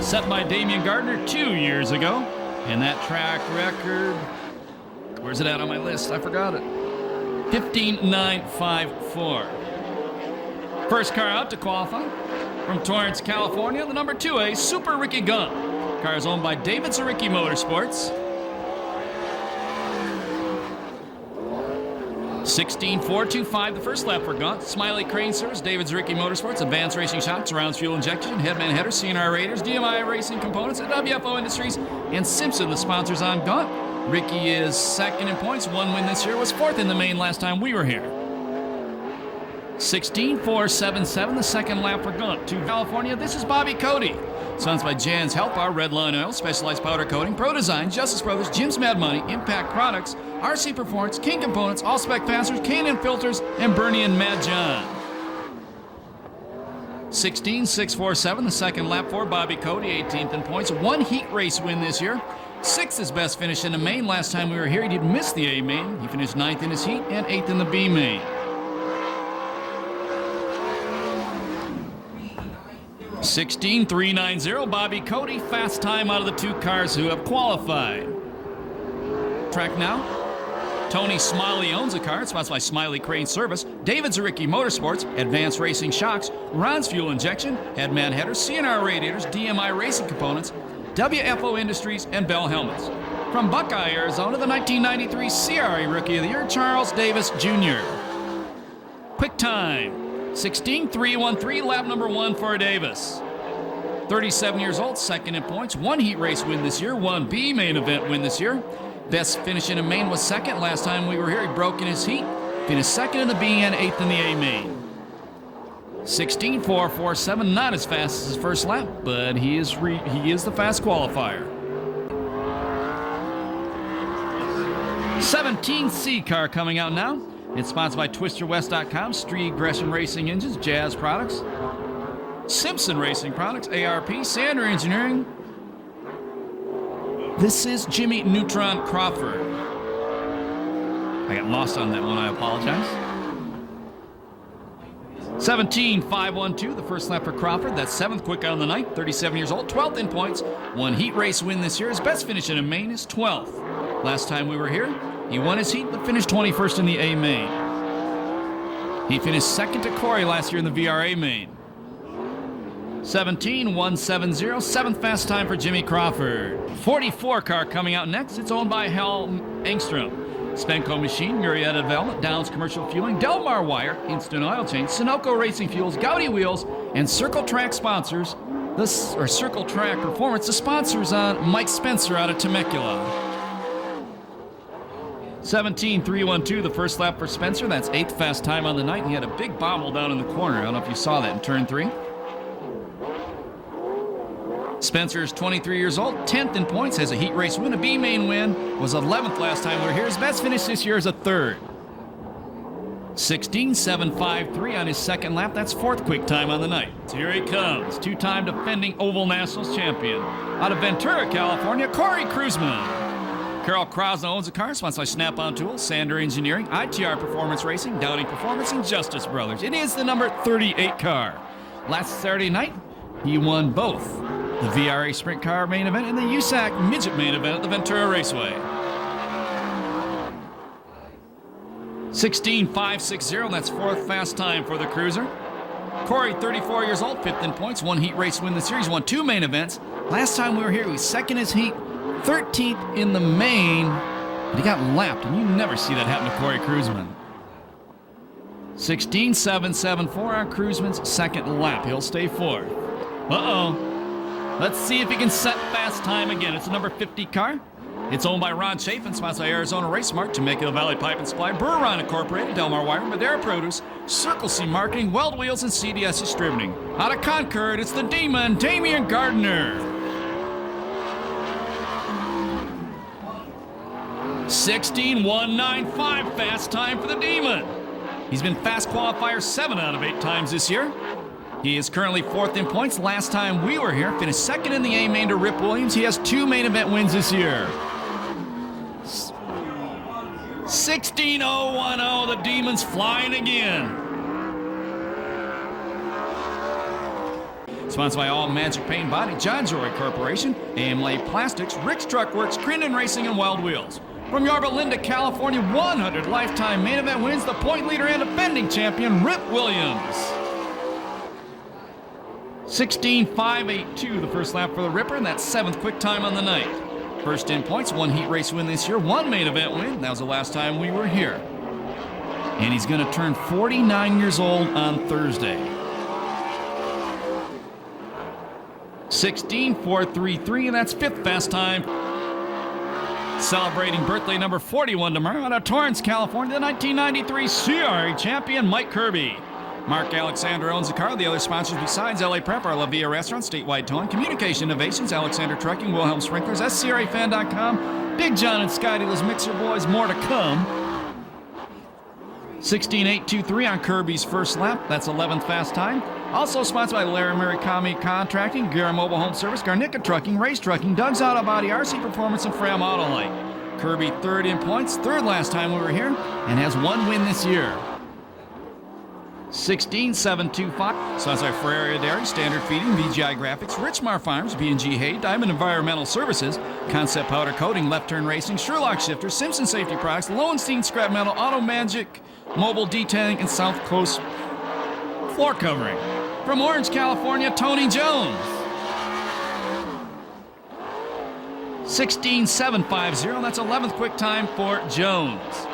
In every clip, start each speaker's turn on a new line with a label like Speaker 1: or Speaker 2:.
Speaker 1: Set by Damian Gardner 2 years ago. And that track record, where's it at on my list? I forgot it. 15.954. First car out to qualify from Torrance, California, the number 2A Super Ricky Gunn. Car is owned by David Zaricki Motorsports. 16.425 the first lap for Gaunt. Smiley Crane Service, David Zaricki Motorsports, Advanced Racing Shocks, Rounds Fuel Injection, Headman Header, CRA Raiders, DMI Racing Components, and WFO Industries, and Simpson, the sponsors on Gaunt. Ricky is second in points. One win this year, was fourth in the main last time we were here. 16.477 the second lap for Gaunt. To California, this is Bobby Cody. Sponsored by Jan's Help, our Red Line Oil, Specialized Powder Coating, Pro Design, Justice Brothers, Jim's Mad Money, Impact Products, RC Performance, King Components, All Spec Fasteners, K&N Filters, and Bernie and Mad John. 16.647 the second lap for Bobby Cody, 18th in points. One heat race win this year. Sixth his best finish in the main. Last time we were here, he did miss the A main. He finished 9th in his heat and 8th in the B main. 16.390 Bobby Cody, fast time out of the two cars who have qualified. Track now. Tony Smiley owns the car. It's sponsored by Smiley Crane Service, David Zaricki Motorsports, Advanced Racing Shocks, Ron's Fuel Injection, Headman Headers, CNR Radiators, DMI Racing Components, WFO Industries, and Bell Helmets. From Buckeye, Arizona, the 1993 CRA Rookie of the Year, Charles Davis Jr. Quick time. 16.313, lap number 1 for Davis. 37 years old, second in points. One heat race win this year, one B main event win this year. Best finish in a main was second. Last time we were here, he broke in his heat. Finished second in the B and 8th in the A main. 16.447, not as fast as his first lap, but he is the fast qualifier. 17C car coming out now. It's sponsored by TwisterWest.com, Street Gresham Racing Engines, Jazz Products, Simpson Racing Products, ARP, Sander Engineering. This is Jimmy Neutron Crawford. I got lost on that one, I apologize. 17.512, the first lap for Crawford. That's 7th quick on the night, 37 years old, 12th in points. One heat race win this year. His best finish in a main is 12th. Last time we were here, he won his heat but finished 21st in the A main. He finished second to Corey last year in the VRA main. 17.170, 7th fast time for Jimmy Crawford. 44 car coming out next. It's owned by Hal Engstrom. Spenco Machine, Murrieta Development, Downs Commercial Fueling, Delmar Wire, Instant Oil Change, Sunoco Racing Fuels, Gowdy Wheels, and Circle Track sponsors. Circle Track Performance, the sponsors on Mike Spencer out of Temecula. 17.312, the first lap for Spencer. That's 8th fast time on the night. He had a big bobble down in the corner. I don't know if you saw that in turn 3. Spencer is 23 years old, 10th in points, has a heat race win, a B main win, was 11th last time we were here. His best finish this year is a 3rd. 16.753 on his second lap. That's fourth quick time on the night. Here he comes, two-time defending Oval Nationals champion. Out of Ventura, California, Corey Kruseman. Carol Krosno owns a car, sponsored by Snap-on Tools, Sander Engineering, ITR Performance Racing, Dowdy Performance, and Justice Brothers. It is the number 38 car. Last Saturday night, he won both the CRA Sprint Car main event and the USAC Midget main event at the Ventura Raceway. 16.560, that's fourth fast time for the cruiser. Corey, 34 years old, fifth in points, one heat race win the series, won two main events. Last time we were here, he was second his heat, 13th in the main, but he got lapped, and you never see that happen to Corey Kruseman. 16.774 on Kruseman's second lap. He'll stay fourth. Uh-oh. Let's see if he can set fast time again. It's a number 50 car. It's owned by Ron Chafin, sponsored by Arizona Race Smart, Temecula Valley Pipe and Supply, Burron Incorporated, Delmar Wiring, Madera Produce, Circle C Marketing, Weld Wheels, and CDS Distributing. Out of Concord, it's the Demon, Damian Gardner. 16.195 fast time for the Demon. He's been fast qualifier 7 out of 8 times this year. He is currently fourth in points. Last time we were here, finished second in the A main to Rip Williams. He has 2 main event wins this year. 16.010, the Demon's flying again. Sponsored by All Magic Paint Body, John Joy Corporation, AMLA Plastics, Rick's Truck Works, Crinden Racing, and Wild Wheels. From Yorba Linda, California, 100 lifetime main event wins, the point leader and defending champion, Rip Williams. 16.582, the first lap for the Ripper, and that's 7th quick time on the night. First in points, 1 heat race win this year, 1 main event win. That was the last time we were here. And he's going to turn 49 years old on Thursday. 16.433, and that's 5th fast time. Celebrating birthday number 41 tomorrow out of Torrance, California, the 1993 CRA champion, Mike Kirby. Mark Alexander owns the car. The other sponsors besides LA Prep are La Villa Restaurant, Statewide Towing, Communication Innovations, Alexander Trucking, Wilhelm Sprinklers, SCRAFan.com, Big John and Scotty, those Mixer Boys, more to come. 16.823 on Kirby's first lap. That's 11th fast time. Also sponsored by Larry Murakami Contracting, Guerra Mobile Home Service, Garnica Trucking, Race Trucking, Doug's Auto Body, RC Performance, and Fram Auto Light. Kirby third in points, third last time we were here, and has 1 win this year. 16.725. Sponsored by Ferreria Dairy, Standard Feeding, VGI Graphics, Richmar Farms, B&G Hay, Diamond Environmental Services, Concept Powder Coating, Left Turn Racing, Sherlock Shifter, Simpson Safety Products, Lowenstein Scrap Metal, Auto Magic, Mobile Detailing, and South Coast Floor Covering. From Orange, California, Tony Jones. 16.750, that's 11th quick time for Jones.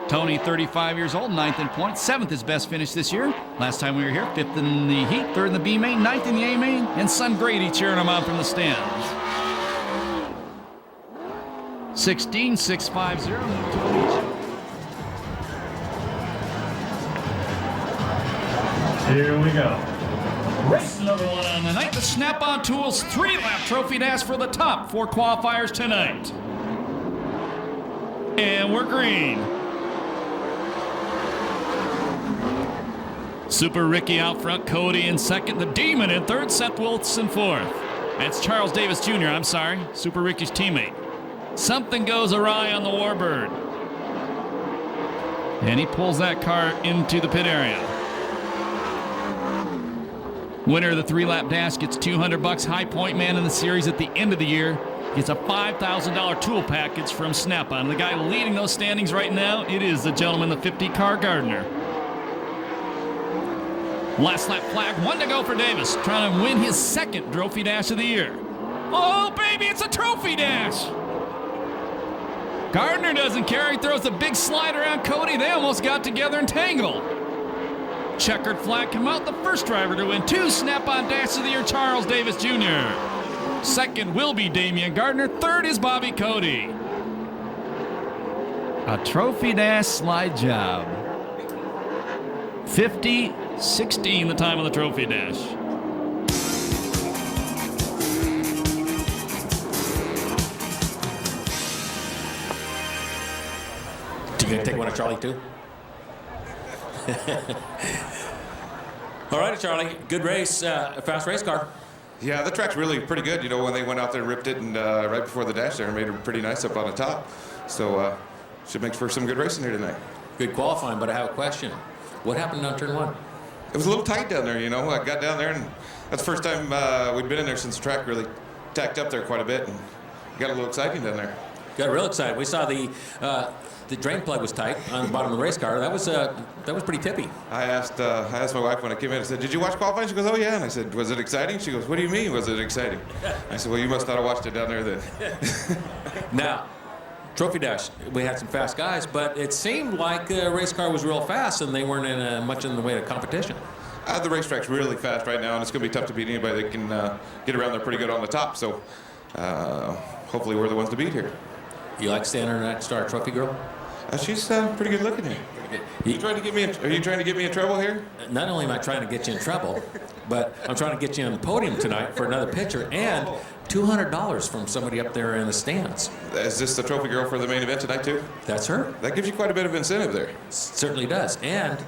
Speaker 1: Tony, 35 years old, 9th in points, 7th his best finish this year. Last time we were here, 5th in the heat, 3rd in the B main, 9th in the A main, and Son Grady cheering him on from the stands. 16.650. Here we go. Race number 1 on the night, the Snap-on Tools 3-lap trophy dash for the top 4 qualifiers tonight. And we're green. Super Ricky out front, Cody in second, the Demon in third, Seth Wilson fourth. That's Charles Davis Jr., I'm sorry, Super Ricky's teammate. Something goes awry on the Warbird. And he pulls that car into the pit area. Winner of the 3-lap dash gets $200. High point man in the series at the end of the year gets a $5,000 tool package from Snap-on. The guy leading those standings right now, it is the gentleman, the 50 car Gardner. Last lap flag, 1 to go for Davis, trying to win his 2nd trophy dash of the year. Oh, baby, it's a trophy dash! Gardner doesn't care. He throws a big slide around Cody. They almost got together and tangled. Checkered flag come out. The first driver to win 2 Snap-on Dash of the Year, Charles Davis Jr. Second will be Damian Gardner. Third is Bobby Cody. A trophy dash slide job. 50-16 the time of the trophy dash.
Speaker 2: You gonna take one of Charlie too? All right, Charlie. Good race. Fast race car.
Speaker 3: Yeah, the track's really pretty good. You know, when they went out there and ripped it, and right before the dash there, made it pretty nice up on the top. So should make for some good racing here tonight.
Speaker 2: Good qualifying, but I have a question. What happened on turn 1?
Speaker 3: It was a little tight down there, you know. I got down there, and that's the first time we'd been in there since the track really tacked up there quite a bit, and got a little exciting down there.
Speaker 2: Got real excited. We saw the drain plug was tight on the bottom of the race car. That was pretty tippy.
Speaker 3: I asked my wife when I came in, I said, "Did you watch qualifying?" She goes, "Oh yeah." And I said, "Was it exciting?" She goes, "What do you mean, was it exciting?" I said, "Well, you must not have watched it down there then."
Speaker 2: Now, Trophy Dash, we had some fast guys, but it seemed like the race car was real fast and they weren't in much in the way of competition.
Speaker 3: The racetrack's really fast right now, and it's going to be tough to beat anybody that can get around there pretty good on the top. So hopefully we're the ones to beat here.
Speaker 2: You like standing next to our trophy girl?
Speaker 3: She's pretty good looking here. Are you trying to get me in trouble here?
Speaker 2: Not only am I trying to get you in trouble, but I'm trying to get you on the podium tonight for another picture and $200 from somebody up there in the stands.
Speaker 3: Is this the trophy girl for the main event tonight too?
Speaker 2: That's her.
Speaker 3: That gives you quite a bit of incentive there.
Speaker 2: Certainly does. And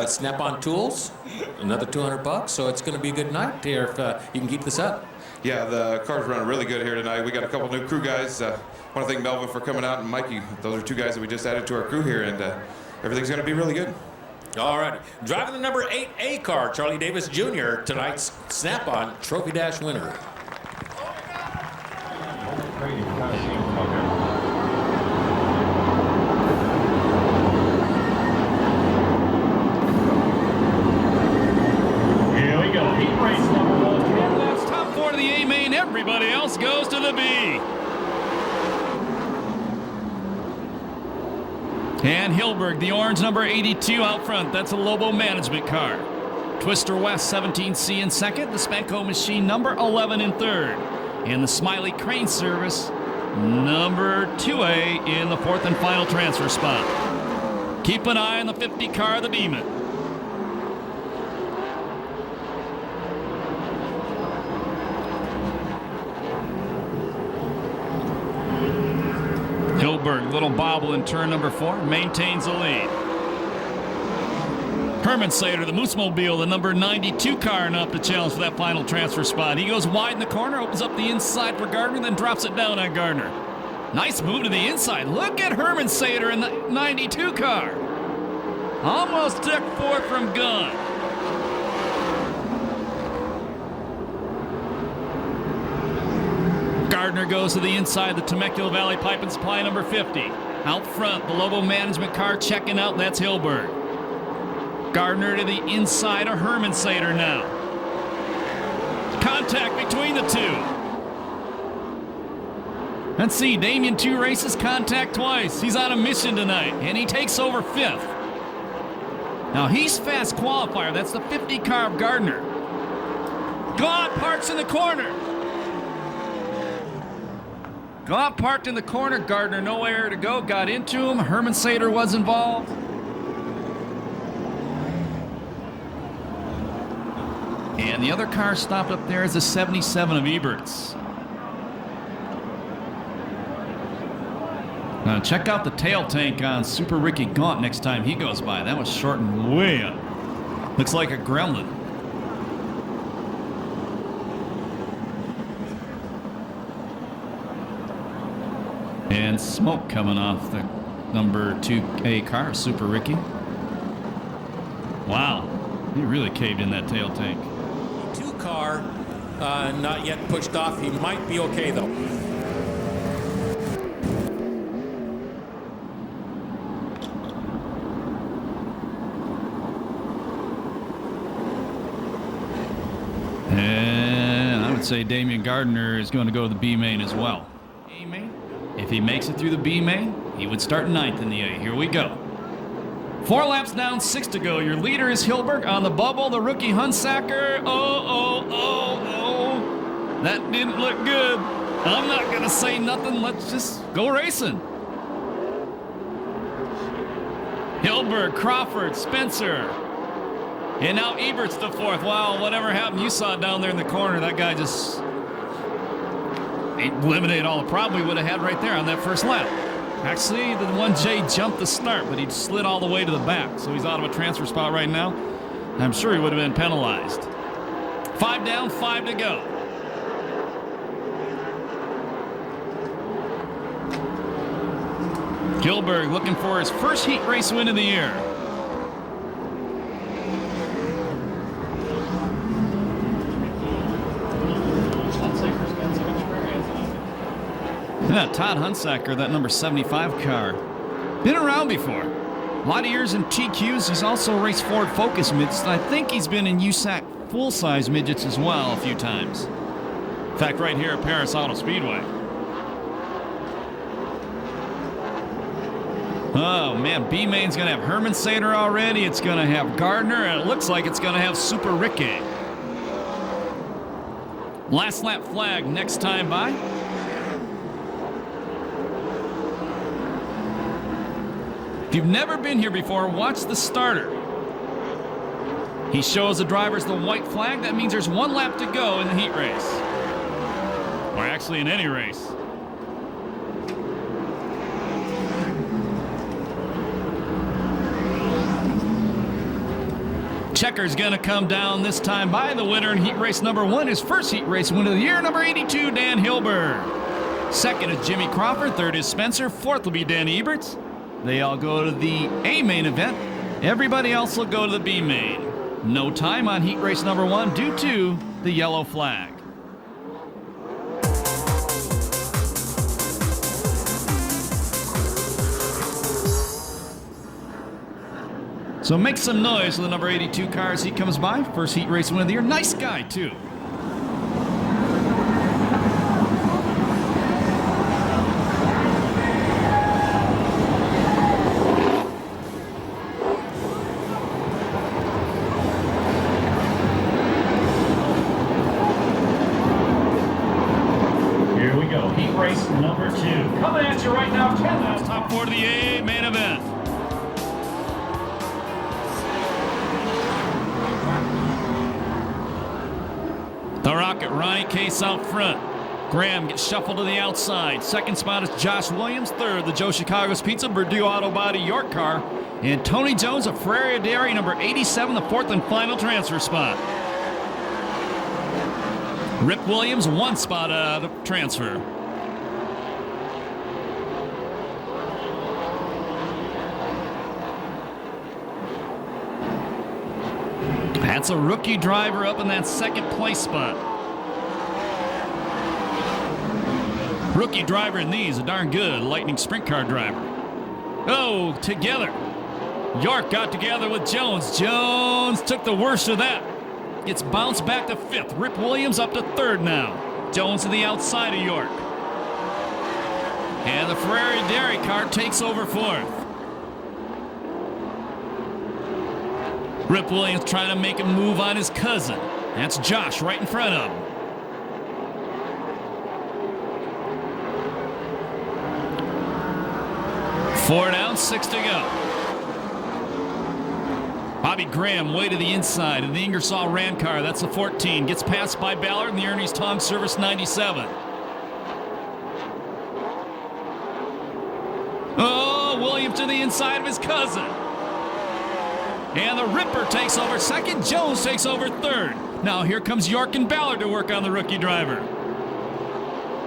Speaker 2: Snap-on Tools, another $200. So it's going to be a good night here if you can keep this up.
Speaker 3: Yeah, the car's running really good here tonight. We got a couple new crew guys. I want to thank Melvin for coming out, and Mikey. Those are two guys that we just added to our crew here, and everything's going to be really good. All
Speaker 2: right. Driving the number 8A car, Charlie Davis Jr., tonight's Snap-on Trophy Dash winner.
Speaker 1: Here we go. Heat race number 1. That's top 4 to the A main. Everybody else goes to the B. And Hilberg, the orange number 82 out front. That's a Lobo management car. Twister West 17C in second. The Spanko Machine number 11 in third. And the Smiley Crane Service number 2A in the fourth and final transfer spot. Keep an eye on the 50 car, the Beeman. Hilberg, little bobble in turn number 4, maintains the lead. Herman Sater, the Moose Mobile, the number 92 car, and up to challenge for that final transfer spot. He goes wide in the corner, opens up the inside for Gardner, then drops it down on Gardner. Nice move to the inside. Look at Herman Sater in the 92 car. Almost took 4 from Gunn. Gardner goes to the inside, the Temecula Valley Pipe and Supply number 50. Out front, the Lobo management car checking out, that's Hilberg. Gardner to the inside of Herman Sater now. Contact between the two. Let's see, Damien 2 races, contact twice. He's on a mission tonight, and he takes over 5th. Now he's fast qualifier, that's the 50 car of Gardner. Gaunt parks in the corner. Gaunt parked in the corner, Gardner nowhere to go, got into him, Herman Sater was involved. And the other car stopped up there is the 77 of Eberts. Now check out the tail tank on Super Ricky Gaunt next time he goes by. That was shortened way up. Looks like a gremlin. And smoke coming off the number 2A car, Super Ricky. Wow, he really caved in that tail tank.
Speaker 2: 2 car, not yet pushed off. He might be okay though.
Speaker 1: And I would say Damian Gardner is going to go to the B main as well. A main. If he makes it through the B main, he would start 9th in the A. Here we go. 4 laps down, 6 to go. Your leader is Hilberg on the bubble, the rookie Hunsacker. Oh. That didn't look good. I'm not going to say nothing. Let's just go racing. Hilberg, Crawford, Spencer. And now Ebert's the 4th. Wow, whatever happened, you saw it down there in the corner. That guy just eliminated all the problem we would have had right there on that first lap. Actually, the 1J jumped the start, but he slid all the way to the back, so he's out of a transfer spot right now. I'm sure he would have been penalized. 5 down, 5 to go. Gilbert looking for his first heat race win of the year. Yeah, Todd Hunsaker, that number 75 car. Been around before. A lot of years in TQs. He's also raced Ford Focus midgets. I think he's been in USAC full-size midgets as well a few times. In fact, right here at Perris Auto Speedway. Oh, man, B-Main's going to have Herman Sater already. It's going to have Gardner, and it looks like it's going to have Super Ricky. Last lap flag next time by. If you've never been here before, watch the starter. He shows the drivers the white flag. That means there's 1 lap to go in the heat race. Or actually in any race. Checker's gonna come down this time by. The winner in heat race number 1, his first heat race win of the year, number 82, Dan Hilberg. Second is Jimmy Crawford, third is Spencer, fourth will be Danny Eberts. They all go to the A main event. Everybody else will go to the B main. No time on heat race number 1 due to the yellow flag. So make some noise with the number 82 car as he comes by. First heat race win of the year. Nice guy, too. Here we go. Heat race number 2. Coming at you right now, Ken. That's top 4 to the A main event. The Rocket, Ronnie Case out front. Graham gets shuffled to the outside. Second spot is Josh Williams. Third, the Joe Chicago's Pizza, Purdue Auto Body York car. And Tony Jones of Ferrari Dairy, number 87, the fourth and final transfer spot. Rip Williams, 1 spot out of the transfer. That's a rookie driver up in that second place spot. Rookie driver in these, a darn good Lightning Sprint Car driver. Oh, together. York got together with Jones. Jones took the worst of that. Gets bounced back to 5th. Rip Williams up to 3rd now. Jones to the outside of York. And the Ferrari Dairy car takes over 4th. Rip Williams trying to make a move on his cousin. That's Josh right in front of him. Four down, 6 to go. Bobby Graham way to the inside in the Ingersoll Rand car. That's the 14. Gets passed by Ballard in the Ernie's Tong Service 97. Oh, Williams to the inside of his cousin. And the Ripper takes over 2nd. Jones takes over 3rd. Now here comes York and Ballard to work on the rookie driver.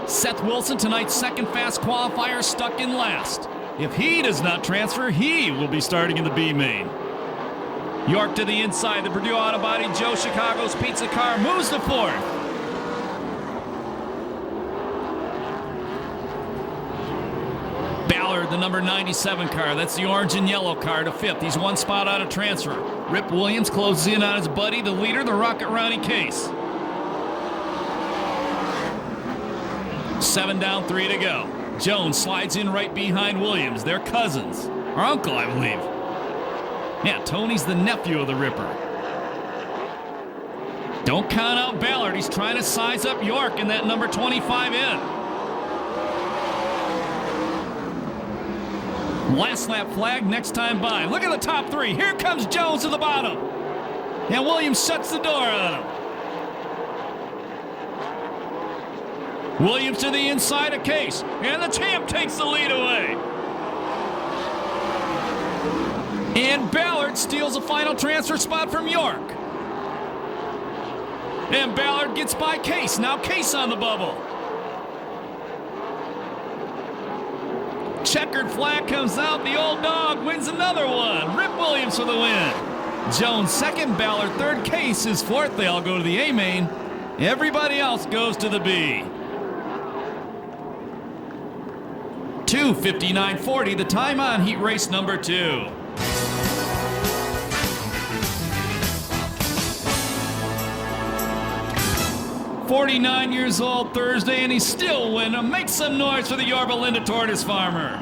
Speaker 1: Seth Wilson, tonight's 2nd fast qualifier, stuck in last. If he does not transfer, he will be starting in the B main. York to the inside. The Purdue Auto Body Joe Chicago's Pizza car moves to 4th. Ballard, the number 97 car. That's the orange and yellow car, to 5th. He's 1 spot out of transfer. Rip Williams closes in on his buddy, the leader, the Rocket Ronnie Case. 7 down, 3 to go. Jones slides in right behind Williams. They're cousins. Or uncle, I believe. Yeah, Tony's the nephew of the Ripper. Don't count out Ballard. He's trying to size up York in that number 25 in. Last lap flag next time by. Look at the top 3. Here comes Jones to the bottom. And Williams shuts the door on him. Williams to the inside of Case. And the champ takes the lead away. And Ballard steals a final transfer spot from York. And Ballard gets by Case. Now Case on the bubble. Checkered flag comes out. The old dog wins another one. Rip Williams for the win. Jones second, Ballard third, Case is fourth. They all go to the A main. Everybody else goes to the B. 2:59.40, the time on heat race number 2. "49 years old Thursday, and he's still winning. Make some noise for the Yorba Linda Tortoise Farmer."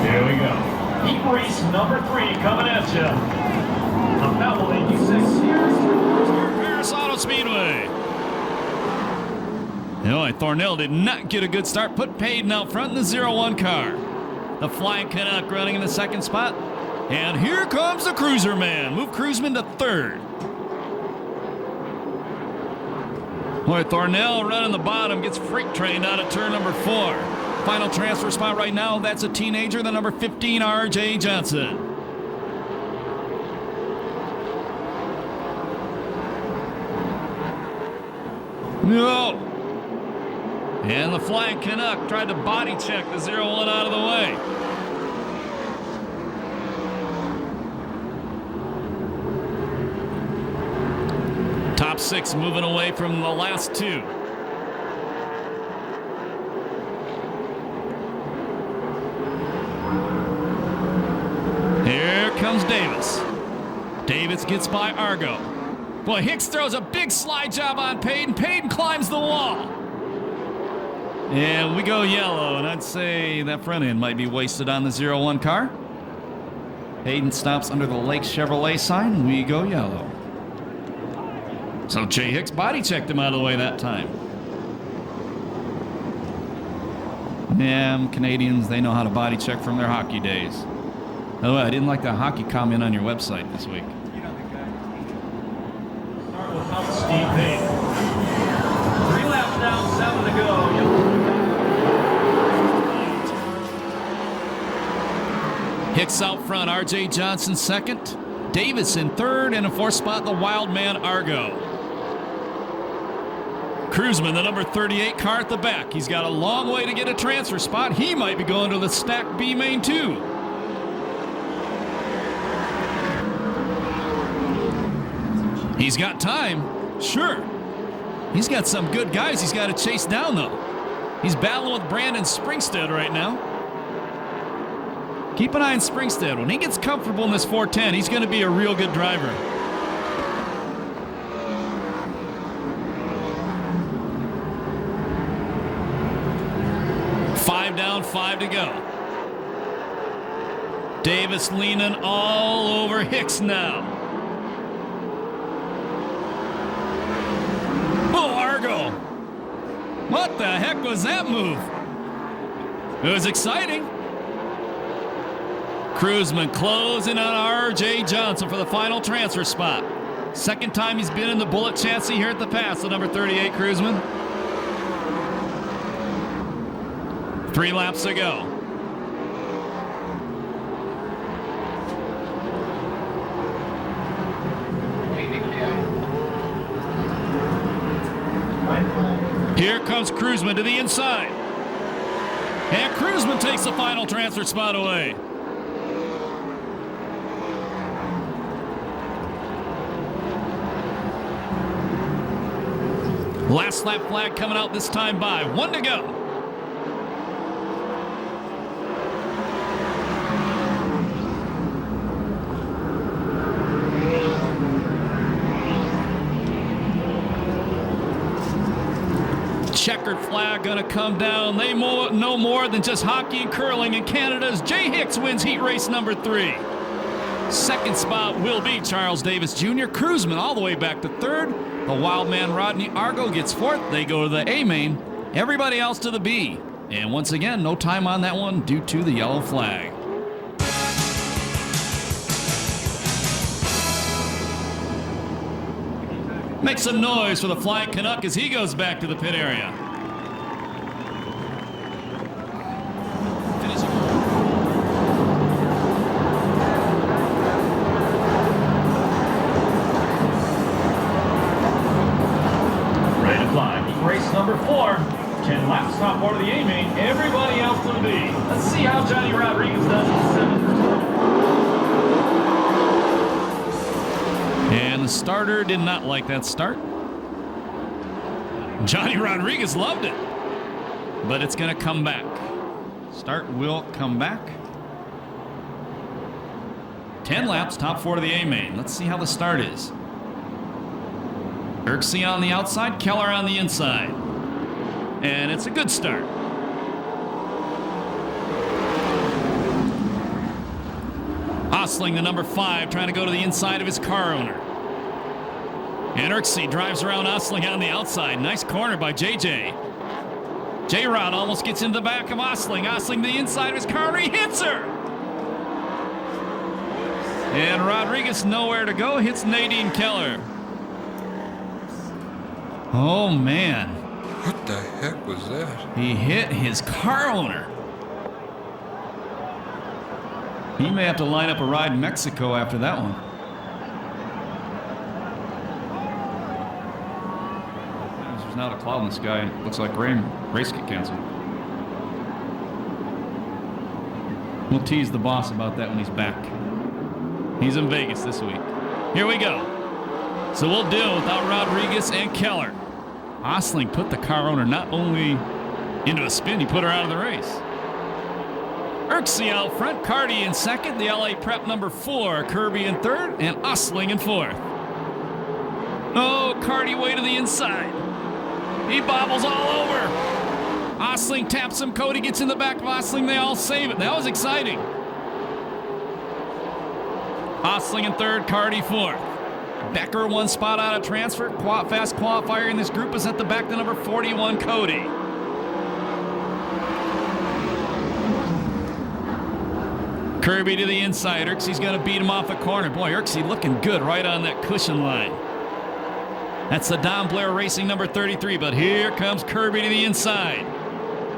Speaker 4: Here we go. Heat race number 3 coming at you. The Beverly USAC CRA Sprint Cars.
Speaker 1: Perris Auto Speedway. Boy, Thornell did not get a good start. Put Payton out front in the 0-1 car. The Flying Canuck running in the second spot. And here comes the Cruiser Man. Move Cruiseman to third. Boy, Thornell running the bottom, gets freight trained out of turn number 4. Final transfer spot right now, that's a teenager, the number 15, R.J. Johnson. No. And the Flying Canuck tried to body check the 0-1 out of the way. Top 6 moving away from the last 2. Here comes Davis. Davis gets by Argo. Boy, Hicks throws a big slide job on Payton. Payton climbs the wall. And we go yellow, and I'd say that front end might be wasted on the 0-1 car. Payton stops under the Lake Chevrolet sign, and we go yellow. So Jay Hicks body checked him out of the way that time. Yeah, Canadians, they know how to body check from their hockey days. By the way, I didn't like the hockey comment on your website this week.
Speaker 4: Start with Steve Payton. 3 laps down, 7 to go.
Speaker 1: Hicks out front, R.J. Johnson second. Davis in third, and in fourth spot, the wild man Argo. Cruiseman, the number 38 car at the back. He's got a long way to get a transfer spot. He might be going to the stacked B main too. He's got time, sure. He's got some good guys he's got to chase down though. He's battling with Brandon Springstead right now. Keep an eye on Springstead. When he gets comfortable in this 410, he's going to be a real good driver. Five down, 5 to go. Davis leaning all over Hicks now. Oh, Argo. What the heck was that move? It was exciting. Cruiseman closing on R.J. Johnson for the final transfer spot. Second time he's been in the bullet chassis here at the pass, the number 38 Cruiseman. 3 laps to go. Here comes Cruiseman to the inside. And Cruiseman takes the final transfer spot away. Last lap flag coming out this time by. 1 to go. Checkered flag gonna come down. They know more than just hockey and curling in Canada's Jay Hicks wins heat race number 3. Second spot will be Charles Davis Jr. Cruiseman all the way back to third. The wild man Rodney Argo gets fourth. They go to the A main. Everybody else to the B. And once again, no time on that one due to the yellow flag. Make some noise for the Flying Canuck as he goes back to the pit area.
Speaker 4: Ready to fly. Race number 4. 10 laps, top part of the A main. Everybody else to the B. Let's see how Johnny Rodriguez does in 7th.
Speaker 1: And the starter did not like that start. Johnny Rodriguez loved it. But it's going to come back. Start will come back. 10 laps, top 4 to the A main. Let's see how the start is. Erksey on the outside, Keller on the inside. And it's a good start. Osling, the number 5, trying to go to the inside of his car owner. And Erksey drives around Osling on the outside. Nice corner by JJ. J-Rod almost gets into the back of Osling. Osling to the inside of his car owner. He hits her. And Rodriguez nowhere to go. Hits Nadine Keller. Oh, man.
Speaker 5: What the heck was that?
Speaker 1: He hit his car owner. He may have to line up a ride in Mexico after that one. There's not a cloud in the sky. It looks like race get canceled. We'll tease the boss about that when he's back. He's in Vegas this week. Here we go. So we'll deal without Rodriguez and Keller. Osling put the car owner not only into a spin, he put her out of the race. Erksey out front, Carty in second, the LA Prep number 4, Kirby in third, and Osling in fourth. Oh, Carty way to the inside. He bobbles all over. Osling taps him, Cody gets in the back of Osling, they all save it. That was exciting. Osling in third, Carty fourth. Becker 1 spot out of transfer. Fast qualifier in this group is at the back to number 41, Cody. Kirby to the inside. Erksey's going to beat him off the corner. Boy, Erksey looking good right on that cushion line. That's the Don Blair Racing number 33, but here comes Kirby to the inside.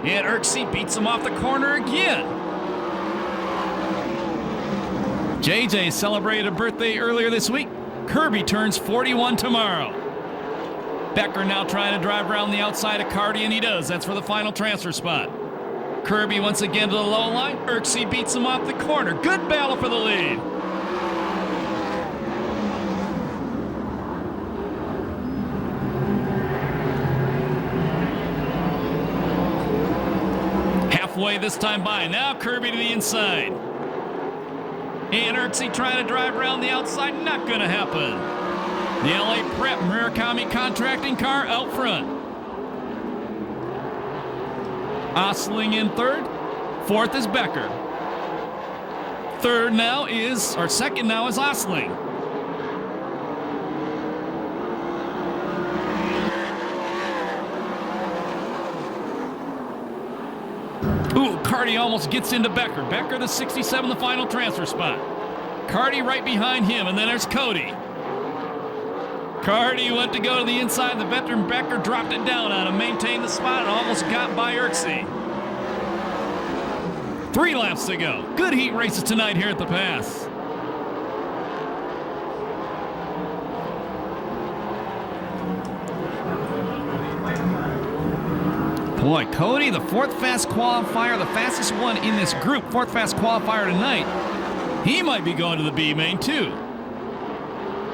Speaker 1: And Erksey beats him off the corner again. JJ celebrated a birthday earlier this week. Kirby turns 41 tomorrow. Becker now trying to drive around the outside of Carty, and he does. That's for the final transfer spot. Kirby once again to the low line. Erksey beats him off the corner. Good battle for the lead. Halfway this time by. Now Kirby to the inside. And Erksey trying to drive around the outside. Not going to happen. The LA Prep Murakami contracting car out front. Osling in third. Fourth is Becker. Second now is Osling. Ooh, Carty almost gets into Becker. Becker, the 67, the final transfer spot. Carty right behind him, and then there's Cody. Carty went to go to the inside. The veteran Becker dropped it down on him, maintained the spot, and almost got by Erksey. 3 laps to go. Good heat races tonight here at the Pass. Boy, Cody, the 4th fast qualifier, the fastest one in this group, 4th fast qualifier tonight. He might be going to the B main too.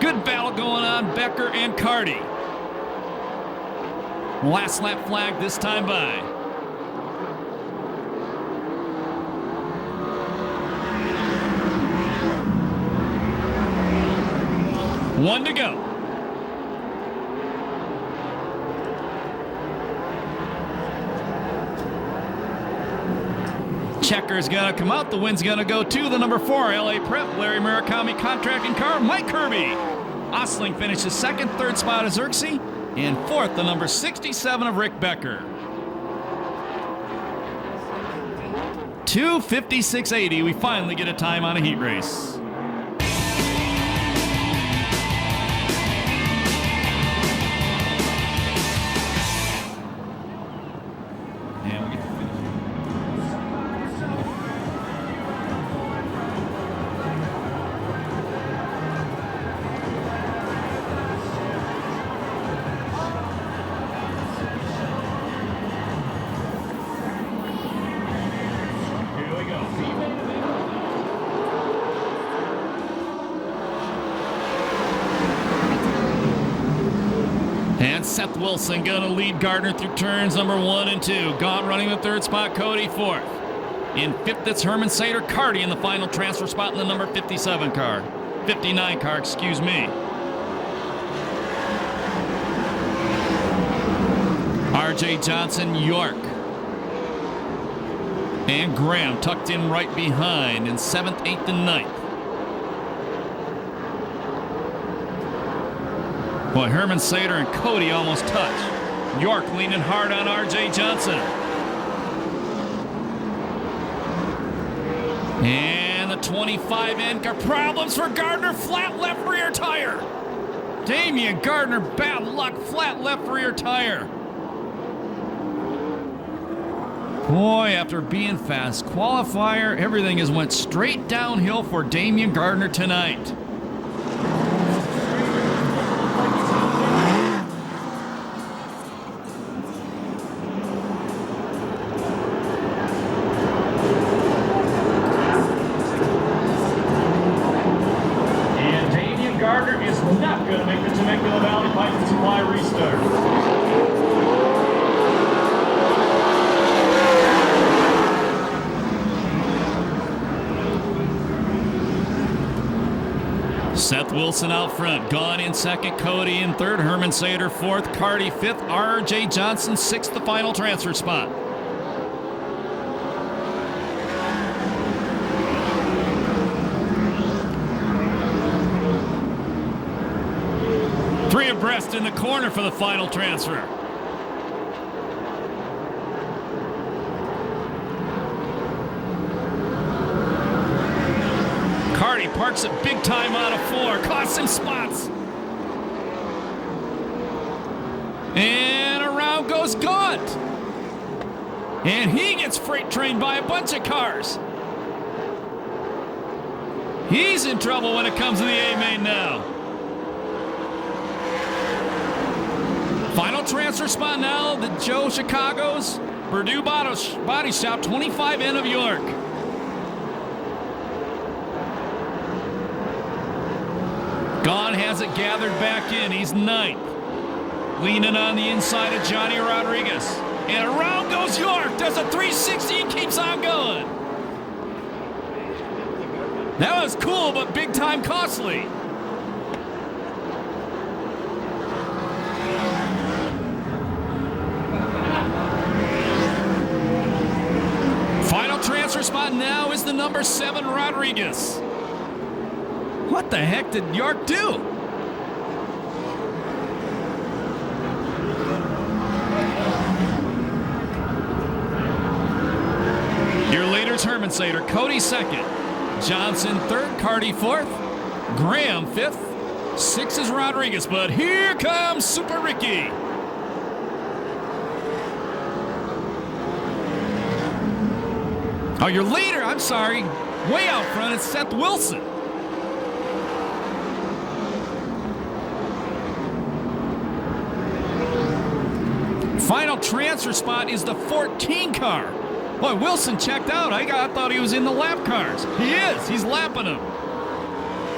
Speaker 1: Good battle going on, Becker and Carty. Last lap flag this time by. One to go. Checker's gonna come out. The win's gonna go to the number 4 LA Prep Larry Murakami contracting car, Mike Kirby. Osling finishes second. Third spot is Erksey, and fourth the number 67 of Rick Becker. 2:56.80. We finally get a time on a heat race. And we get to finish.
Speaker 4: Here we go.
Speaker 1: And Seth Wilson going to lead Gardner through turns number 1 and 2. Gaunt running the 3rd spot, Cody 4th. In 5th, it's Herman Sater. Carty in the final transfer spot in the number 57 car. 59 car, excuse me. RJ Johnson, York. And Graham tucked in right behind in 7th, 8th, and 9th. Boy, Herman Sater and Cody almost touch. York leaning hard on RJ Johnson. And the 25 end car. Problems for Gardner. Flat left rear tire. Damian Gardner, bad luck. Flat left rear tire. Boy, after being fast qualifier, everything has went straight downhill for Damian Gardner tonight.
Speaker 4: And Damian Gardner is not going to make the Temecula Valley Pipe and Supply restart.
Speaker 1: Seth Wilson out front. Gone in 2nd. Cody in 3rd. Herman Sater 4th. Carty 5th. RJ Johnson 6th, the final transfer spot. Three abreast in the corner for the final transfer. Carty parks it big time out of 4. Costs him spots. And around goes Gaunt. And he gets freight trained by a bunch of cars. He's in trouble when it comes to the A-main now. Final transfer spot now, the Joe Chicago's Purdue Body Shop, 25 in of York. Gaunt has it gathered back in. He's 9th. Leaning on the inside of Johnny Rodriguez. And around goes York. Does a 360 and keeps on going. That was cool, but big time costly. Final transfer spot now is the number 7 Rodriguez. What the heck did York do? Your leaders, Herman Sater, Cody 2nd, Johnson 3rd, Carty 4th, Graham 5th, 6 is Rodriguez, but here comes Super Ricky. Oh, your leader, I'm sorry, way out front, it's Seth Wilson. Final transfer spot is the 14 car. Boy, Wilson checked out. I thought he was in the lap cars. He is. He's lapping them.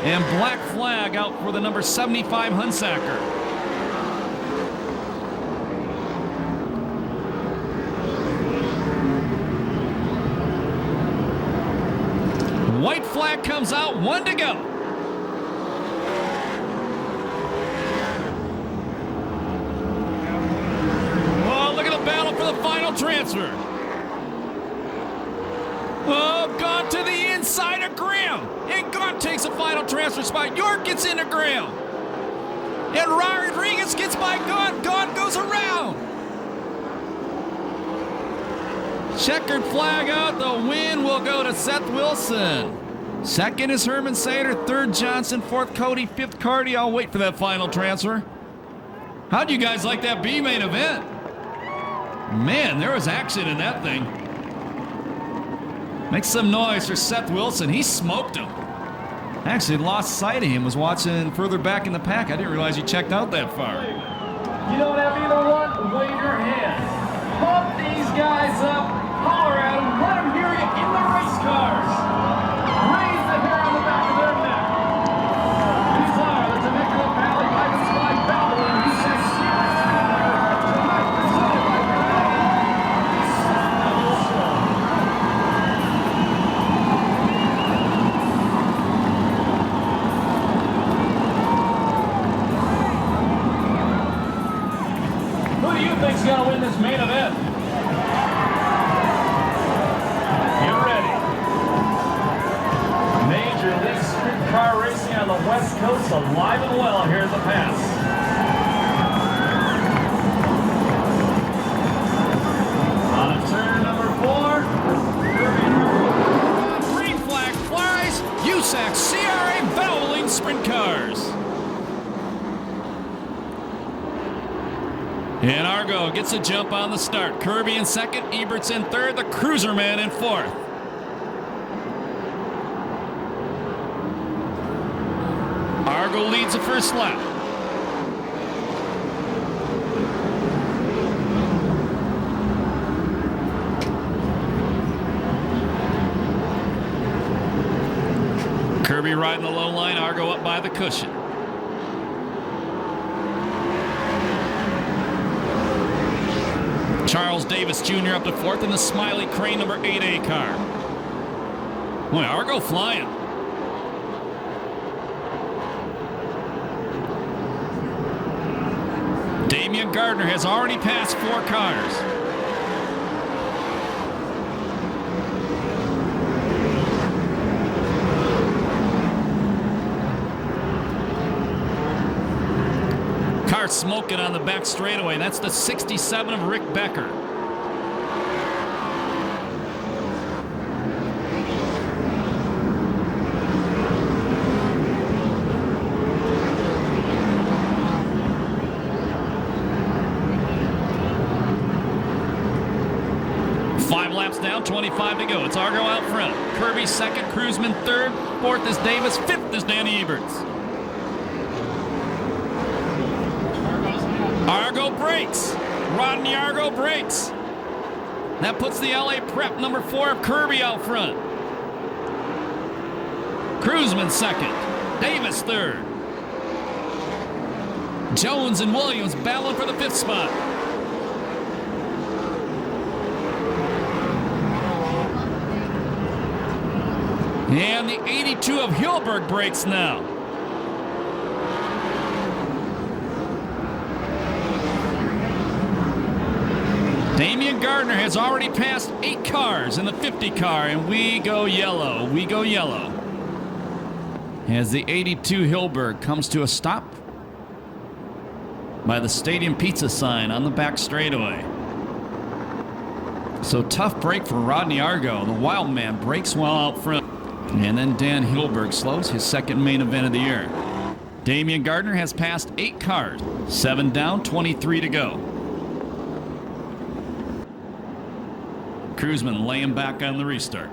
Speaker 1: And black flag out for the number 75 Hunsacker. White flag comes out. 1 to go. Final transfer. Oh, Gaunt to the inside of Graham. And Gaunt takes a final transfer spot. York gets into Graham. And Rodriguez gets by Gaunt. Gaunt goes around. Checkered flag out. The win will go to Seth Wilson. Second is Herman Sater. Third, Johnson. Fourth, Cody. Fifth, Carty. I'll wait for that final transfer. How'd you guys like that B main event? Man, there was action in that thing. Make some noise for Seth Wilson. He smoked him. Actually lost sight of him. Was watching further back in the pack. I didn't realize he checked out that far.
Speaker 4: You don't have either one? Wave your hand. Pump these guys up. Holler at them. Let them hear you in the race cars. Raise the hair on the back of their neck. These are the Temecula Valley Pipe and Slide Battle and USAC CRA Sprint Cars. Presented by Who do you think's going to win this main event? Get ready. Major League Sprint Car Racing on the West Coast, alive and well here at the pass. On turn number 4.
Speaker 1: Green flag flies. USAC CRA Bowling Sprint Cars. And Argo gets a jump on the start. Kirby in second, Eberts in third, the Cruiser Man in fourth. Argo leads the first lap. Kirby riding the low line, Argo up by the cushion. Charles Davis Jr. up to fourth in the Smiley Crane number 8A car. Boy, Argo flying. Damian Gardner has already passed 4 cars. Car smoking on the back straightaway. That's the 67 of Rick Becker. Five laps down, 25 to go. It's Argo out front. Kirby second, Cruzman third. Fourth is Davis. Fifth is Danny Eberts. Argo brakes. Rodney Argo brakes. That puts the LA Prep number 4 of Kirby out front. Cruzman second. Davis third. Jones and Williams battling for the 5th spot. And the 82 of Hilberg brakes now. Damian Gardner has already passed 8 cars in the 50 car, and we go yellow. We go yellow. As the 82 Hilberg comes to a stop by the Stadium Pizza sign on the back straightaway. So tough break for Rodney Argo. The wild man breaks well out front. And then Dan Hilberg slows his second main event of the year. Damian Gardner has passed 8 cars. 7 down, 23 to go. Cruzman laying back on the restart.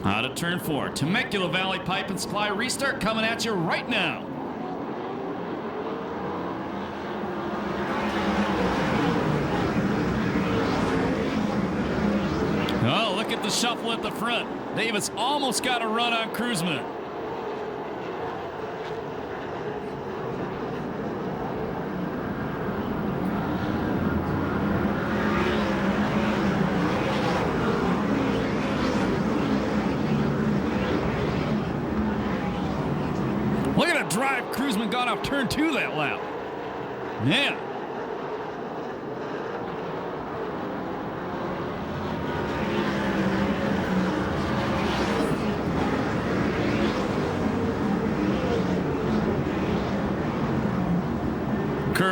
Speaker 1: Out of turn 4. Temecula Valley Pipe and Supply restart coming at you right now. Oh, look at the shuffle at the front. Davis almost got a run on Cruzman. Look at a drive Cruzman got off turn 2 that lap. Man.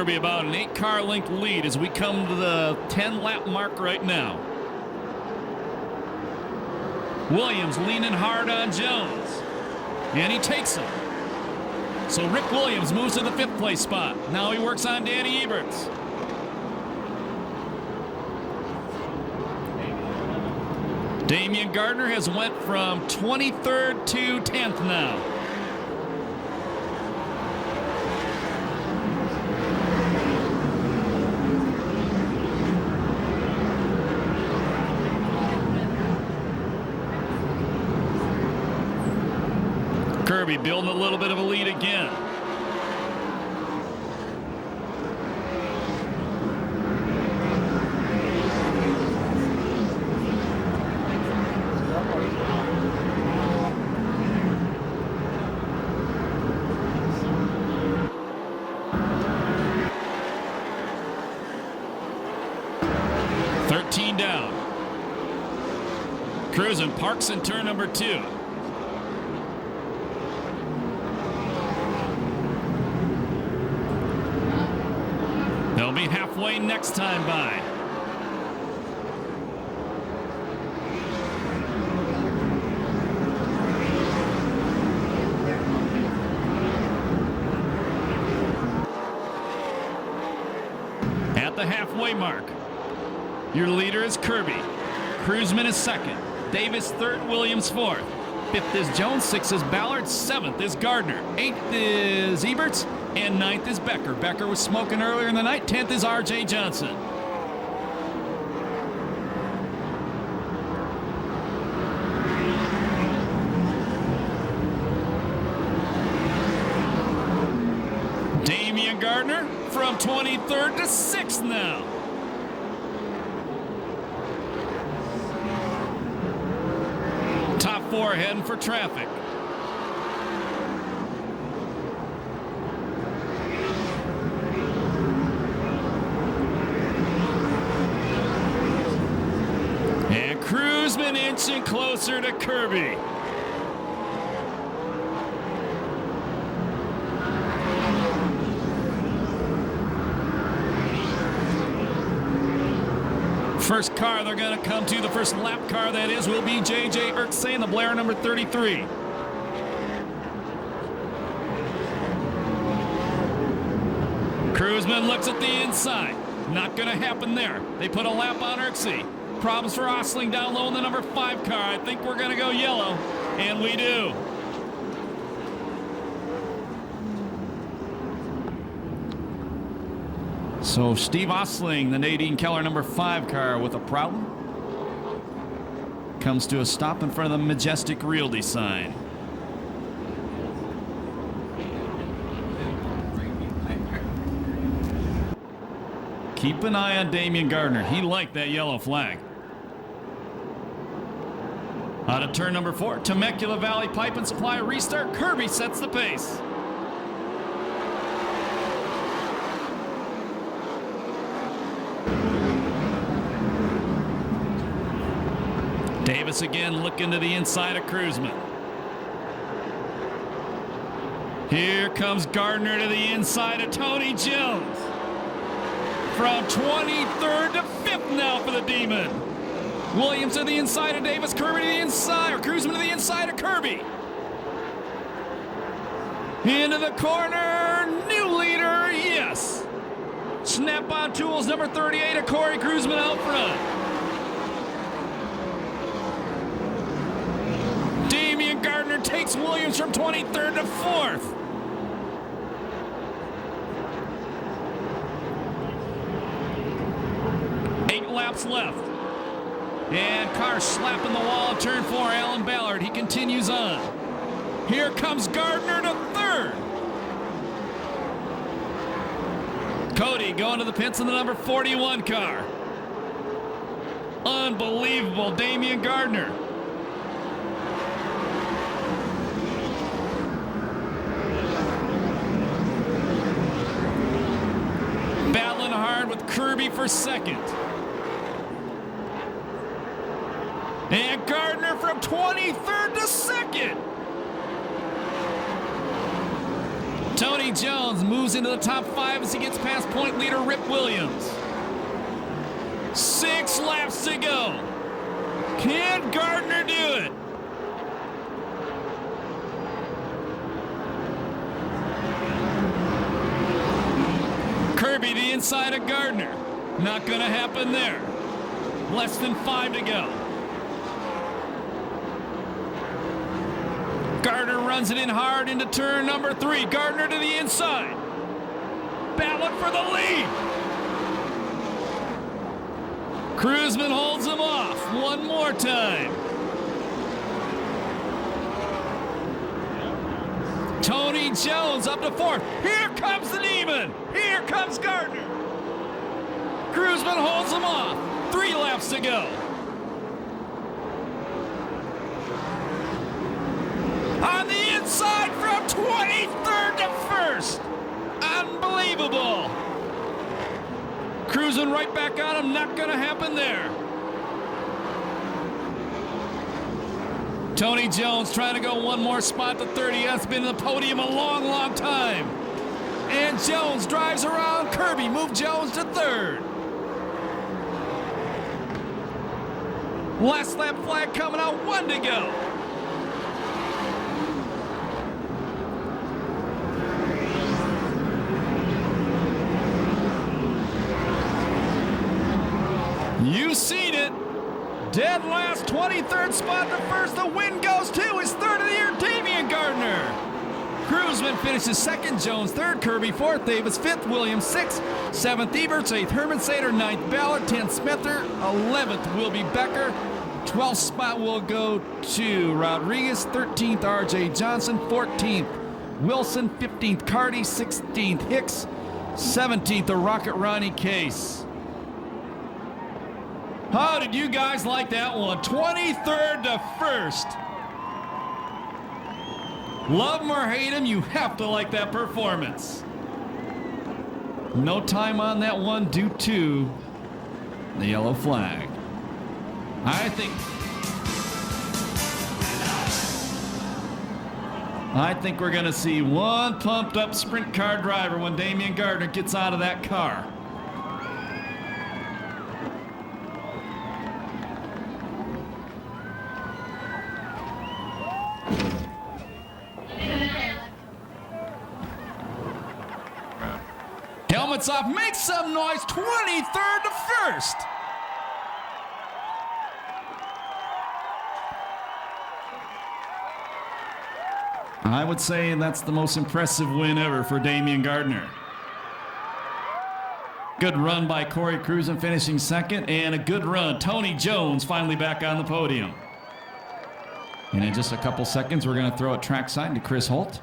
Speaker 1: Kirby about an 8-car length lead as we come to the 10-lap mark right now. Williams leaning hard on Jones, and he takes him. So Rick Williams moves to the 5th place spot. Now he works on Danny Eberts. Damian Gardner has went from 23rd to 10th now. Kirby building a little bit of a lead again. Down. Cruising, parks in turn number 2. They'll be halfway next time by. At the halfway mark, your leader is Kirby. Cruzman is 2nd. Davis 3rd. Williams 4th. 5th is Jones. 6th is Ballard. 7th is Gardner. 8th is Eberts. And 9th is Becker. Becker was smoking earlier in the night. 10th is R.J. Johnson. Damian Gardner from 23rd to 6th now. Top 4 heading for traffic. And Cruzman inching closer to Kirby. First car they're going to come to, the first lap car that is, will be J.J. Erksay in the Blair number 33. Cruzman looks at the inside. Not going to happen there. They put a lap on Erksay. Problems for Osling down low in the number 5 car. I think we're going to go yellow, and we do. So Steve Osling, the Nadine Keller number 5 car, with a problem. Comes to a stop in front of the Majestic Realty sign. Keep an eye on Damian Gardner. He liked that yellow flag. Out of turn number 4, Temecula Valley Pipe and Supply restart. Kirby sets the pace. Davis again looking to the inside of Cruzman. Here comes Gardner to the inside of Tony Jones. From 23rd to 5th now for the Demon. Williams to the inside of Davis, Kirby to the inside, or Cruzman to the inside of Kirby. Into the corner, new leader, yes. Snap-on Tools number 38 of Corey Cruzman out front. Damian Gardner takes Williams from 23rd to 4th. Laps left. And car slapping the wall at turn 4. Alan Ballard, he continues on. Here comes Gardner to 3rd. Cody going to the pits in the number 41 car. Unbelievable, Damian Gardner. Battling hard with Kirby for 2nd. And Gardner from 23rd to 2nd. Tony Jones moves into the top 5 as he gets past point leader Rip Williams. 6 laps to go. Can Gardner do it? Kirby the inside of Gardner. Not gonna happen there. Less than 5 to go. Gardner runs it in hard into turn number 3. Gardner to the inside. Battling for the lead. Cruzman holds him off one more time. Tony Jones up to 4th. Here comes the demon. Here comes Gardner. Cruzman holds him off. 3 laps to go. On the inside from 23rd to 1st. Unbelievable. Cruising right back on him. Not going to happen there. Tony Jones trying to go one more spot to 30. He has been in the podium a long, long time. And Jones drives around Kirby. Move Jones to 3rd. Last lap flag coming out. 1 to go. You've seen it. Dead last, 23rd spot to 1st. The win goes to his 3rd of the year, Damian Gardner. Cruzman finishes 2nd, Jones 3rd, Kirby 4th, Davis 5th, Williams 6th, 7th, Eberts 8th, Herman Sater 9th, Ballard 10th, Smither 11th, Wilby Becker. 12th spot will go to Rodriguez, 13th, R.J. Johnson, 14th, Wilson, 15th, Carty, 16th, Hicks, 17th, the Rocket Ronnie Case. How did you guys like that one? 23rd to 1st. Love him or hate him, you have to like that performance. No time on that one due to the yellow flag. I think we're going to see one pumped up sprint car driver when Damian Gardner gets out of that car. Helmets off, make some noise, 23rd to 1st. I would say that's the most impressive win ever for Damian Gardner. Good run by Corey Cruzan finishing 2nd, and a good run. Tony Jones finally back on the podium. And in just a couple seconds, we're going to throw it trackside to Chris Holt.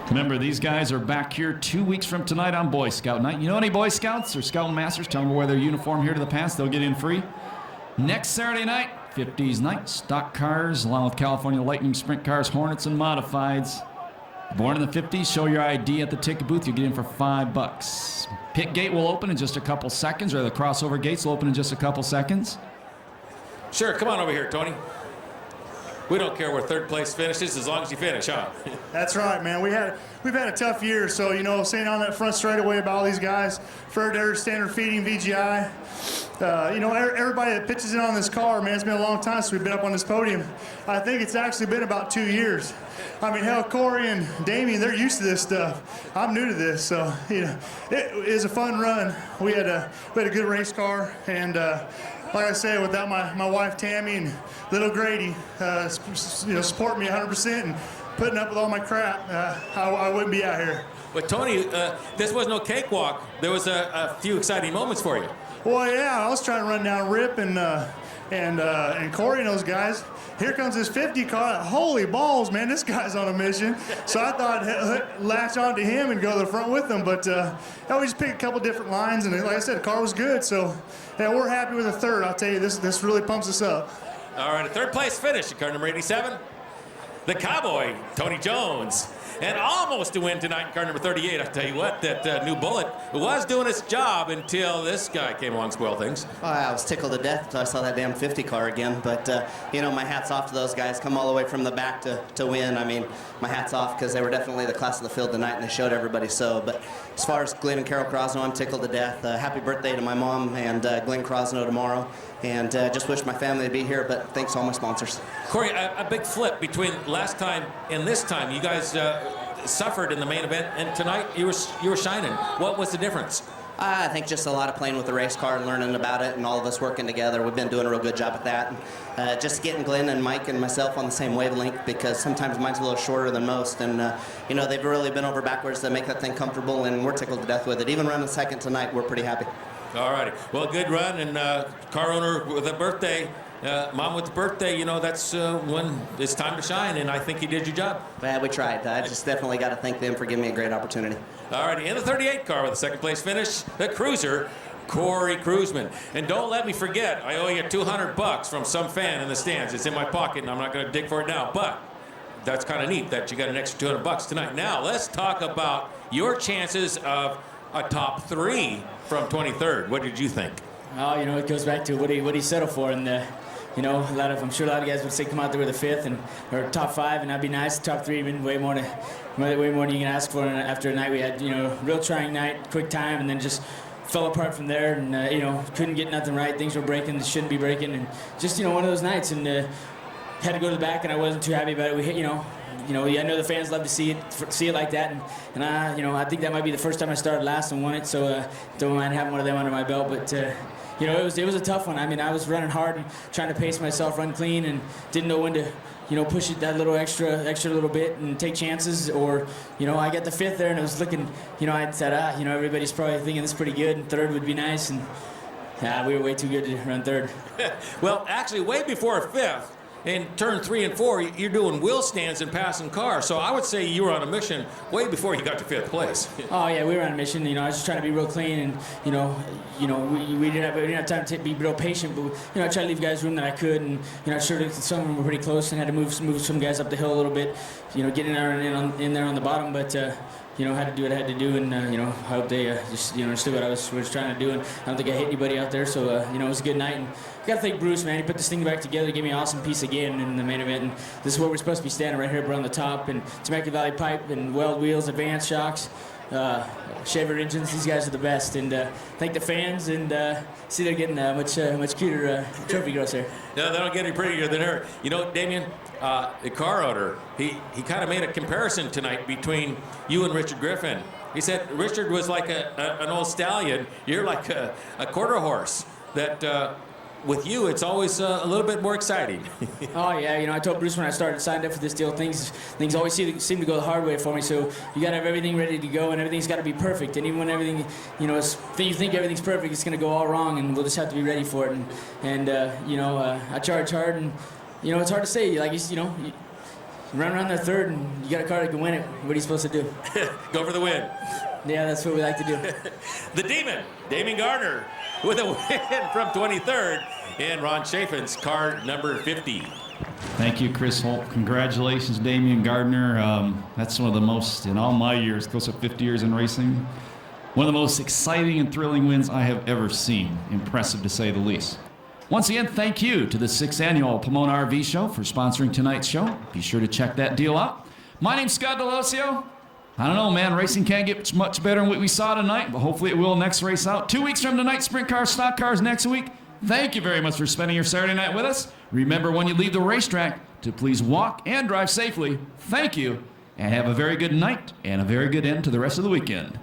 Speaker 1: Remember, these guys are back here 2 weeks from tonight on Boy Scout night. You know any Boy Scouts or Scout Masters? Tell them to wear their uniform here to the pass. They'll get in free. Next Saturday night, 50s night, stock cars, along with California Lightning Sprint Cars, Hornets, and Modifieds. Born in the 50s, show your ID at the ticket booth. You get in for $5. Pit gate will open in just a couple seconds, or the crossover gates will open in just a couple seconds.
Speaker 2: Sure, come on over here, Tony. We don't care where 3rd place finishes as long as you finish, huh?
Speaker 6: That's right, man. We've had a tough year, so, you know, saying on that front straightaway about all these guys, Ferd Air Standard Feeding, VGI, you know, everybody that pitches in on this car, man, it's been a long time since we've been up on this podium. I think it's actually been about 2 years. I mean, hell, Corey and Damien, they're used to this stuff. I'm new to this, so, you know, it is a fun run. We had a good race car, and like I said, without my wife Tammy and little Grady, you know, supporting me 100% and putting up with all my crap, I wouldn't be out here.
Speaker 2: But Tony, this was no cakewalk. There was a few exciting moments for you.
Speaker 6: Well, yeah, I was trying to run down Rip and Corey and those guys. Here comes this 50 car. Holy balls, man, this guy's on a mission. So I thought I'd latch on to him and go to the front with him. But we just picked a couple different lines, and like I said, the car was good. So yeah, we're happy with the 3rd. I'll tell you, this really pumps us up.
Speaker 2: All right, a 3rd place finish, car number 87. the Cowboy, Tony Jones. And almost to win tonight in car number 38. I'll tell you what, that new Bullet was doing its job until this guy came along and spoiled things.
Speaker 7: Oh, I was tickled to death until I saw that damn 50 car again. But, you know, my hat's off to those guys. Come all the way from the back to win. I mean, my hat's off because they were definitely the class of the field tonight, and they showed everybody so. But as far as Glenn and Carol Crosno, I'm tickled to death. Happy birthday to my mom and Glenn Crosno tomorrow. And just wish my family to be here, but thanks to all my sponsors.
Speaker 2: Corey, a big flip between last time and this time. You guys suffered in the main event, and tonight you were shining. What was the difference?
Speaker 7: I think just a lot of playing with the race car and learning about it, and all of us working together. We've been doing a real good job at that. And, just getting Glenn and Mike and myself on the same wavelength, because sometimes mine's a little shorter than most. And, you know, they've really been over backwards to make that thing comfortable, and we're tickled to death with it. Even running second tonight, we're pretty happy.
Speaker 2: All righty. Well, good run, and car owner with a birthday. Mom with the birthday, you know, that's when it's time to shine, and I think you did your job.
Speaker 7: Yeah, we tried. I just definitely got to thank them for giving me a great opportunity.
Speaker 2: All righty, in the 38 car with a second place finish, the cruiser, Corey Kruzman. And don't let me forget, I owe you $200 from some fan in the stands. It's in my pocket, and I'm not going to dig for it now, but that's kind of neat that you got an extra $200 tonight. Now, let's talk about your chances of a top 3 from 23rd. What did you think?
Speaker 8: Oh, you know, it goes back to what he settled for, and you know, I'm sure a lot of guys would say come out there with a 5th or top 5, and that'd be nice. Top 3 even way more than you can ask for. And after a night we had, you know, real trying night, quick time, and then just fell apart from there, and you know, couldn't get nothing right. Things were breaking that shouldn't be breaking, and just, you know, one of those nights, and had to go to the back, and I wasn't too happy about it. We hit, you know, I know the fans love to see it like that, and I, you know, I think that might be the first time I started last and won it, so don't mind having one of them under my belt, but. You know, it was a tough one. I mean, I was running hard and trying to pace myself, run clean, and didn't know when to, you know, push it that little extra little bit and take chances. Or, you know, I got the 5th there, and it was looking, you know, I said, you know, everybody's probably thinking this is pretty good, and 3rd would be nice, and we were way too good to run 3rd.
Speaker 2: Well, actually, way before 5th, in turn 3 and 4, you're doing wheel stands and passing cars. So I would say you were on a mission way before you got to 5th place.
Speaker 8: Oh yeah, we were on a mission. You know, I was just trying to be real clean, and you know, we didn't have time to be real patient, but you know, I tried to leave guys room that I could, and you know, sure some of them were pretty close, and had to move some guys up the hill a little bit. You know, getting in there on the bottom, but. You know, had to do what I had to do, and you know, I hope they just, you know, understood what I was trying to do, and I don't think I hit anybody out there, so you know, it was a good night. And I got to thank Bruce, man. He put this thing back together, gave me an awesome piece again in the main event, and this is where we're supposed to be standing right here, we're on the top, and Temecula Valley pipe and weld wheels, advanced shocks, Chevy engines. These guys are the best, and thank the fans, and see they're getting much cuter trophy girls here.
Speaker 2: No, they don't get any prettier than her. You know, Damien, the car owner, he kind of made a comparison tonight between you and Richard Griffin. He said Richard was like an old stallion. You're like a quarter horse. That with you, it's always a little bit more exciting.
Speaker 8: Oh yeah, you know, I told Bruce when I signed up for this deal, things always seem to go the hard way for me. So you got to have everything ready to go, and everything's got to be perfect. And even when everything, you know, you think everything's perfect, it's going to go all wrong, and we'll just have to be ready for it. And you know, I charge hard, and you know, it's hard to say. Like you know, you run around there 3rd, and you got a car that can win it. What are you supposed to do?
Speaker 2: Go for the win.
Speaker 8: Yeah, that's what we like to do.
Speaker 2: The Demon, Damien Gardner, with a win from 23rd in Ron Chafin's car number 50.
Speaker 1: Thank you, Chris Holt. Congratulations, Damien Gardner. That's one of the most, in all my years, close to 50 years in racing, one of the most exciting and thrilling wins I have ever seen. Impressive, to say the least. Once again, thank you to the 6th Annual Pomona RV Show for sponsoring tonight's show. Be sure to check that deal out. My name's Scott Delosio. I don't know, man. Racing can't get much better than what we saw tonight, but hopefully it will next race out. 2 weeks from tonight, Sprint Cars, Stock Cars next week. Thank you very much for spending your Saturday night with us. Remember, when you leave the racetrack, to please walk and drive safely. Thank you, and have a very good night and a very good end to the rest of the weekend.